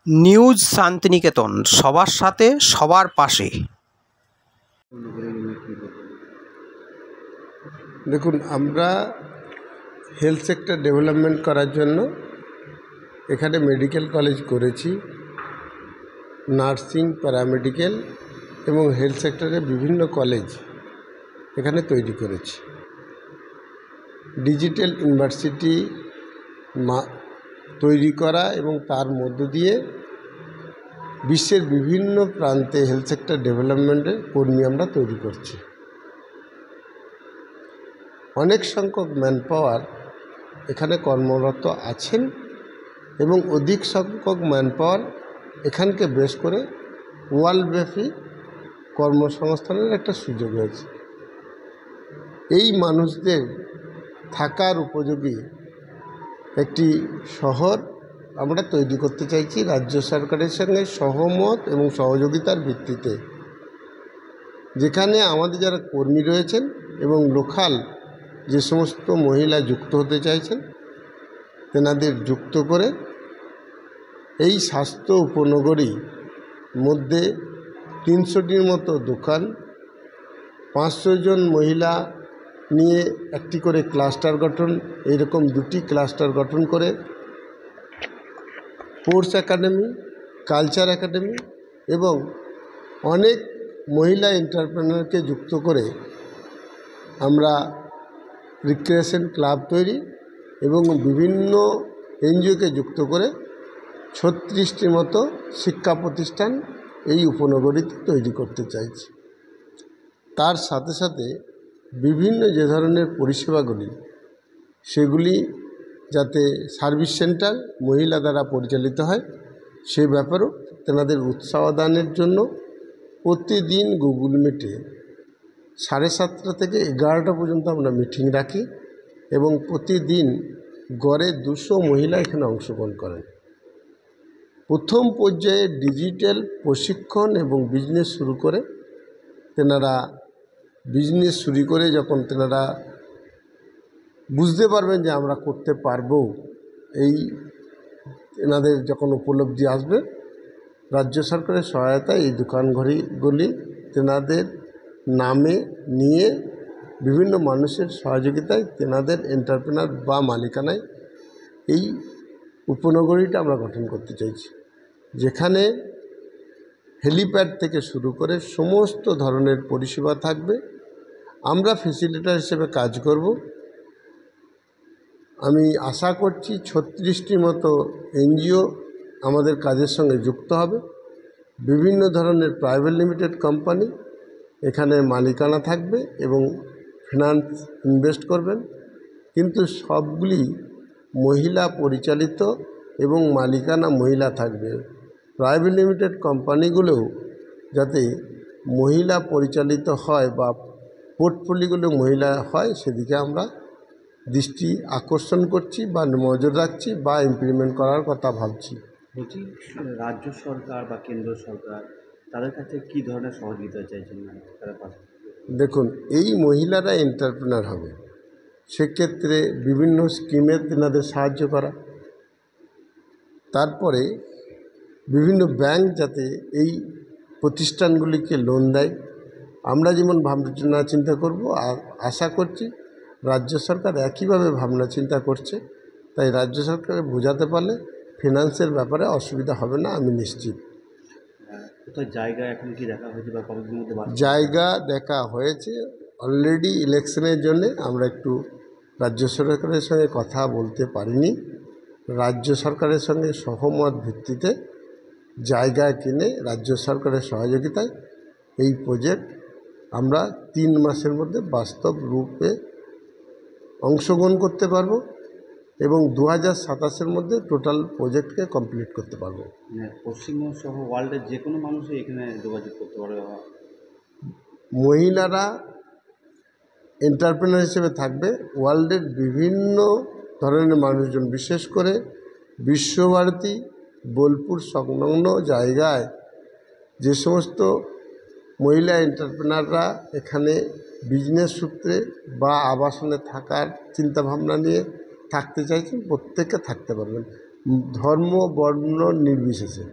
News Santiniketan, সবার সাথে সবার পাশে। দেখুন, আমরা হেলথ সেক্টর ডেভেলপমেন্ট করার জন্য এখানে মেডিকেল কলেজ করেছি, নার্সিং, প্যারামেডিক্যাল এবং হেলথ সেক্টরের বিভিন্ন কলেজ এখানে তৈরি করেছি। ডিজিটাল ইউনিভার্সিটি তৈরি করা এবং তার মধ্য দিয়ে বিশ্বের বিভিন্ন প্রান্তে হেলথ সেক্টর ডেভেলপমেন্টের কর্মী আমরা তৈরি করছি। অনেক সংখ্যক ম্যানপাওয়ার এখানে কর্মরত আছেন এবং অধিক সংখ্যক ম্যানপাওয়ার এখানকে বেশ করে ওয়ার্ল্ডব্যাপী কর্মসংস্থানের একটা সুযোগ হয়েছে। এই মানুষদের থাকার উপযোগী একটি শহর আমরা তৈরি করতে চাইছি রাজ্য সরকারের সঙ্গে সহমত এবং সহযোগিতার ভিত্তিতে, যেখানে আমাদের যারা কর্মী রয়েছেন এবং লোকাল যে সমস্ত মহিলা যুক্ত হতে চাইছেন তেনাদের যুক্ত করে এই স্বাস্থ্য উপনগরী মধ্যে 300টির মতো দোকান, 500 জন মহিলা নিয়ে একটি করে ক্লাস্টার গঠন, এইরকম 2টি ক্লাস্টার গঠন করে স্পোর্টস একাডেমি, কালচার একাডেমি এবং অনেক মহিলা এন্টারপ্রেনারকে যুক্ত করে আমরা রিক্রিয়েশন ক্লাব তৈরি এবং বিভিন্ন এনজিওকে যুক্ত করে 36টির মতো শিক্ষা প্রতিষ্ঠান এই উপনগরীতে তৈরি করতে চাইছি। তার সাথে সাথে বিভিন্ন যে ধরনের পরিষেবাগুলি সেগুলি যাতে সার্ভিস সেন্টার মহিলা দ্বারা পরিচালিত হয় সেই ব্যাপারেও তেনাদের উৎসাহ দানের জন্য প্রতিদিন গুগল মিটে 7:30 থেকে 11টা পর্যন্ত আমরা মিটিং রাখি এবং প্রতিদিন গড়ে 200 মহিলা এখানে অংশগ্রহণ করেন। প্রথম পর্যায়ে ডিজিটাল প্রশিক্ষণ এবং বিজনেস শুরু করে যখন তেনারা বুঝতে পারবেন যে আমরা করতে পারবো, এই এনাদের যখন উপলব্ধি আসবে, রাজ্য সরকারের সহায়তায় এই দোকানঘরগুলি তেনাদের নামে নিয়ে বিভিন্ন মানুষের সহযোগিতায় তেনাদের এন্টারপ্রেনার বা মালিকানায় এই উপনগরীটা আমরা গঠন করতে চাইছি, যেখানে হেলিপ্যাড থেকে শুরু করে সমস্ত ধরনের পরিষেবা থাকবে। আমরা ফ্যাসিলিটার হিসেবে কাজ করব। আমি আশা করছি 36টির মতো এনজিও আমাদের কাজের সঙ্গে যুক্ত হবে। বিভিন্ন ধরনের প্রাইভেট লিমিটেড কোম্পানি এখানে মালিকানা থাকবে এবং ফিনান্স ইনভেস্ট করবেন, কিন্তু সবগুলি মহিলা পরিচালিত এবং মালিকানা মহিলা থাকবে। প্রাইভেট লিমিটেড কোম্পানিগুলোও যাতে মহিলা পরিচালিত হয় বা পোর্টফোলিওগুলো মহিলা হয় সেদিকে আমরা দৃষ্টি আকর্ষণ করছি বা নজর রাখছি বা ইমপ্লিমেন্ট করার কথা ভাবছি। বলছি, রাজ্য সরকার বা কেন্দ্র সরকার তাদের কাছে কী ধরনের সহযোগিতা চাইছেন? তারা দেখুন, এই মহিলারা এন্টারপ্রেনার হবে, সেক্ষেত্রে বিভিন্ন স্কিমে তেনাদের সাহায্য করা, তারপরে বিভিন্ন ব্যাংক যাতে এই প্রতিষ্ঠানগুলিকে লোন দেয়। আমরা যেমন ভাবনা চিন্তা করব, আর আশা করছি রাজ্য সরকার একইভাবে ভাবনা চিন্তা করছে, তাই রাজ্য সরকারকে বোঝাতে পারলে ফিনান্সের ব্যাপারে অসুবিধা হবে না, আমি নিশ্চিত। জায়গা এখন কি দেখা হয়েছে বা কতদিনের মধ্যে? জায়গা দেখা হয়েছে অলরেডি। ইলেকশনের জন্য আমরা একটু রাজ্য সরকারের সঙ্গে কথা বলতে পারিনি। রাজ্য সরকারের সঙ্গে সহমত ভিত্তিতে জায়গা কিনে রাজ্য সরকারের সহযোগিতায় এই প্রজেক্ট আমরা 3 মাসের মধ্যে বাস্তব রূপে অংশগ্রহণ করতে পারবো এবং 2027-এর মধ্যে টোটাল প্রজেক্টকে কমপ্লিট করতে পারবো। পশ্চিমবঙ্গ সহ ওয়ার্ল্ডের যে কোনো মানুষই এখানে যোগাযোগ করতে পারবে। মহিলারা এন্টারপ্রেনার হিসেবে থাকবে, ওয়ার্ল্ডের বিভিন্ন ধরনের মানুষজন, বিশেষ করে বিশ্বভারতী, বোলপুর সংলগ্ন জায়গায় যে সমস্ত মহিলা এন্টারপ্রেনাররা এখানে বিজনেস সূত্রে বা আবাসনে থাকার চিন্তাভাবনা নিয়ে থাকতে চাইছেন, প্রত্যেকে থাকতে পারবেন। ধর্ম বর্ণ নির্বিশেষে।